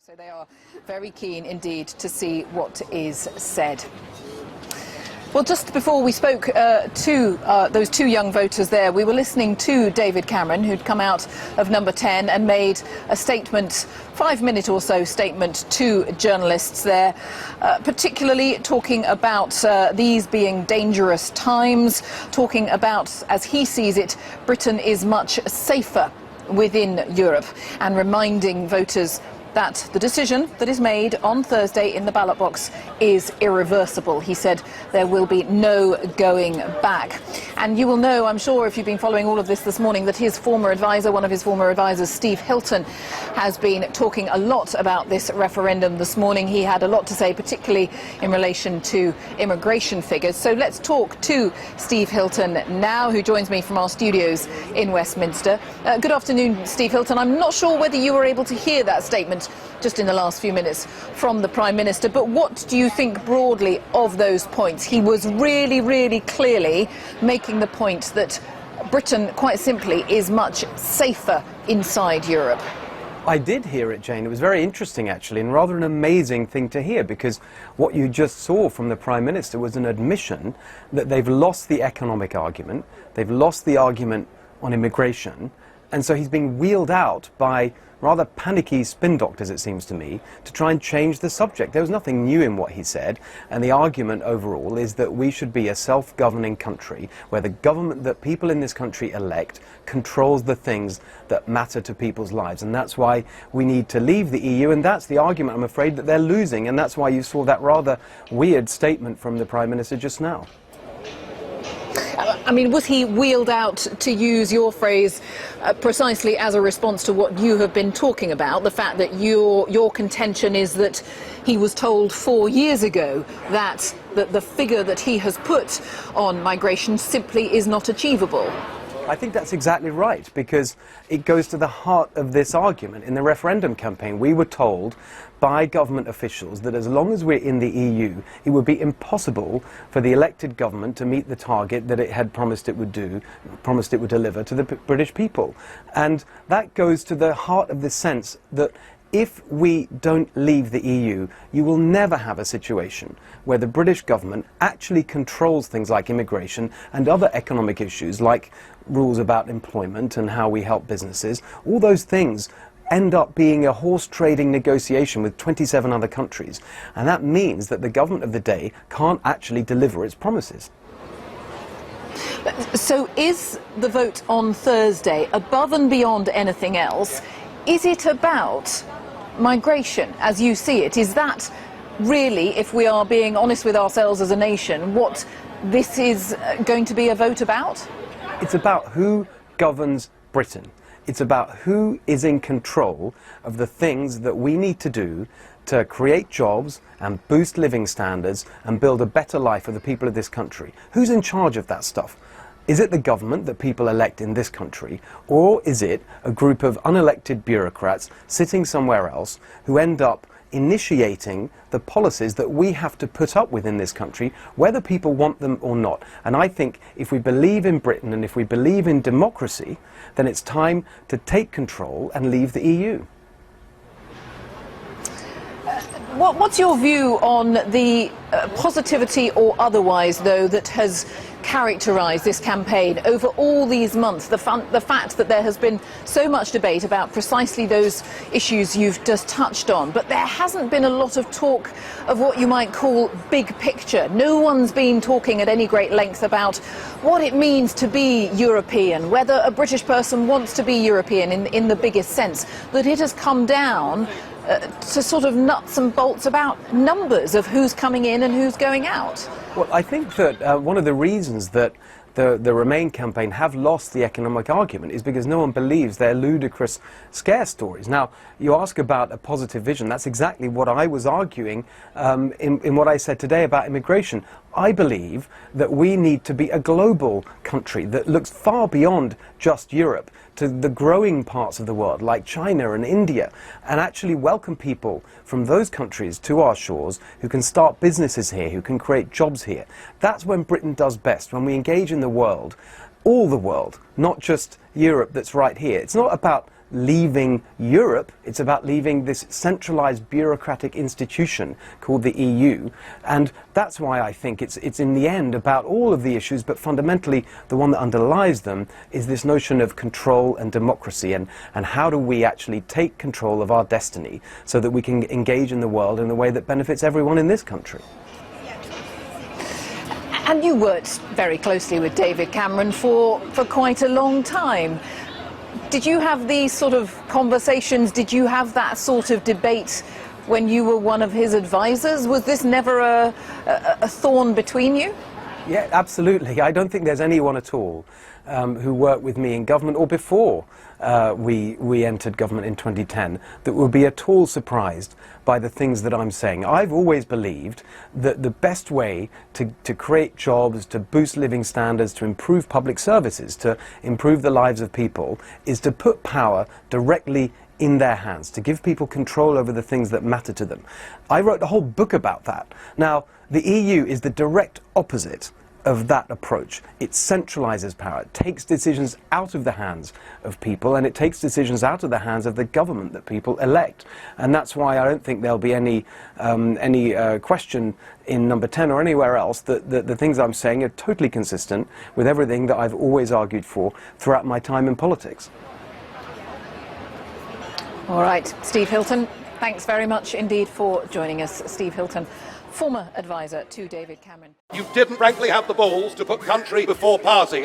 So they are very keen indeed to see what is said. Well, just before we spoke to those two young voters there, we were listening to David Cameron, who'd come out of number 10 and made a statement, 5-minute or so statement to journalists there, particularly talking about these being dangerous times, talking about, as he sees it, Britain is much safer within Europe, and reminding voters that the decision that is made on Thursday in the ballot box is irreversible. He said there will be no going back. And you will know, I'm sure, if you've been following all of this morning, that his former advisor, one of his former advisors, Steve Hilton, has been talking a lot about this referendum this morning. He had a lot to say, particularly in relation to immigration figures. So let's talk to Steve Hilton now, who joins me from our studios in Westminster. Good afternoon, Steve Hilton. I'm not sure whether you were able to hear that statement just in the last few minutes from the Prime Minister, but what do you think broadly of those points? He was really clearly making the point that Britain, quite simply, is much safer inside Europe. I did hear it, Jane. It was very interesting, actually, and rather an amazing thing to hear, because what you just saw from the Prime Minister was an admission that they've lost the economic argument, they've lost the argument on immigration, and so he's being wheeled out by rather panicky spin doctors, it seems to me, to try and change the subject. There was nothing new in what he said, and the argument overall is that we should be a self-governing country where the government that people in this country elect controls the things that matter to people's lives, and that's why we need to leave the EU, and that's the argument, I'm afraid, that they're losing, and that's why you saw that rather weird statement from the Prime Minister just now. I mean, was he wheeled out, to use your phrase, precisely as a response to what you have been talking about, the fact that your contention is that he was told 4 years ago that the figure that he has put on migration simply is not achievable? I think that's exactly right, because it goes to the heart of this argument. In the referendum campaign, we were told by government officials that as long as we're in the EU, it would be impossible for the elected government to meet the target that it had promised it would deliver to the British people. And that goes to the heart of the sense that if we don't leave the EU, you will never have a situation where the British government actually controls things like immigration and other economic issues like rules about employment and how we help businesses. All those things end up being a horse trading negotiation with 27 other countries. And that means that the government of the day can't actually deliver its promises. So is the vote on Thursday, above and beyond anything else, is it about migration as you see it? Is that really, if we are being honest with ourselves as a nation, what this is going to be a vote about? It's about who governs Britain. It's about who is in control of the things that we need to do to create jobs and boost living standards and build a better life for the people of this country. Who's in charge of that stuff? Is it the government that people elect in this country, or is it a group of unelected bureaucrats sitting somewhere else who end up initiating the policies that we have to put up with in this country, whether people want them or not? And I think if we believe in Britain and if we believe in democracy, then it's time to take control and leave the EU. What's your view on the positivity or otherwise, though, that has characterised this campaign over all these months? The fact that there has been so much debate about precisely those issues you've just touched on, but there hasn't been a lot of talk of what you might call big picture. No one's been talking at any great length about what it means to be European, whether a British person wants to be European in the biggest sense, that it has come down to sort of nuts and bolts about numbers of who's coming in and who's going out. Well, I think that one of the reasons that the Remain campaign have lost the economic argument is because no one believes their ludicrous scare stories. Now, you ask about a positive vision. That's exactly what I was arguing in what I said today about immigration. I believe that we need to be a global country that looks far beyond just Europe to the growing parts of the world like China and India, and actually welcome people from those countries to our shores who can start businesses here, who can create jobs here. That's when Britain does best, when we engage in the world, all the world, not just Europe that's right here. It's not about leaving Europe. It's about leaving this centralized bureaucratic institution called the EU. And that's why I think it's in the end about all of the issues, but fundamentally the one that underlies them is this notion of control and democracy, and how do we actually take control of our destiny so that we can engage in the world in a way that benefits everyone in this country. And you worked very closely with David Cameron for quite a long time. Did you have these sort of conversations? Did you have that sort of debate when you were one of his advisors? Was this never a thorn between you? Yeah, absolutely. I don't think there's anyone at all who worked with me in government or before we entered government in 2010 that would be at all surprised by the things that I'm saying. I've always believed that the best way to create jobs, to boost living standards, to improve public services, to improve the lives of people, is to put power directly in their hands, to give people control over the things that matter to them. I wrote a whole book about that. Now, the EU is the direct opposite of that approach. It centralizes power. It takes decisions out of the hands of people, and it takes decisions out of the hands of the government that people elect. And that's why I don't think there'll be any question in number 10 or anywhere else that the things I'm saying are totally consistent with everything that I've always argued for throughout my time in politics. All right, Steve Hilton, thanks very much indeed for joining us. Steve Hilton, former advisor to David Cameron. You didn't frankly have the balls to put country before party.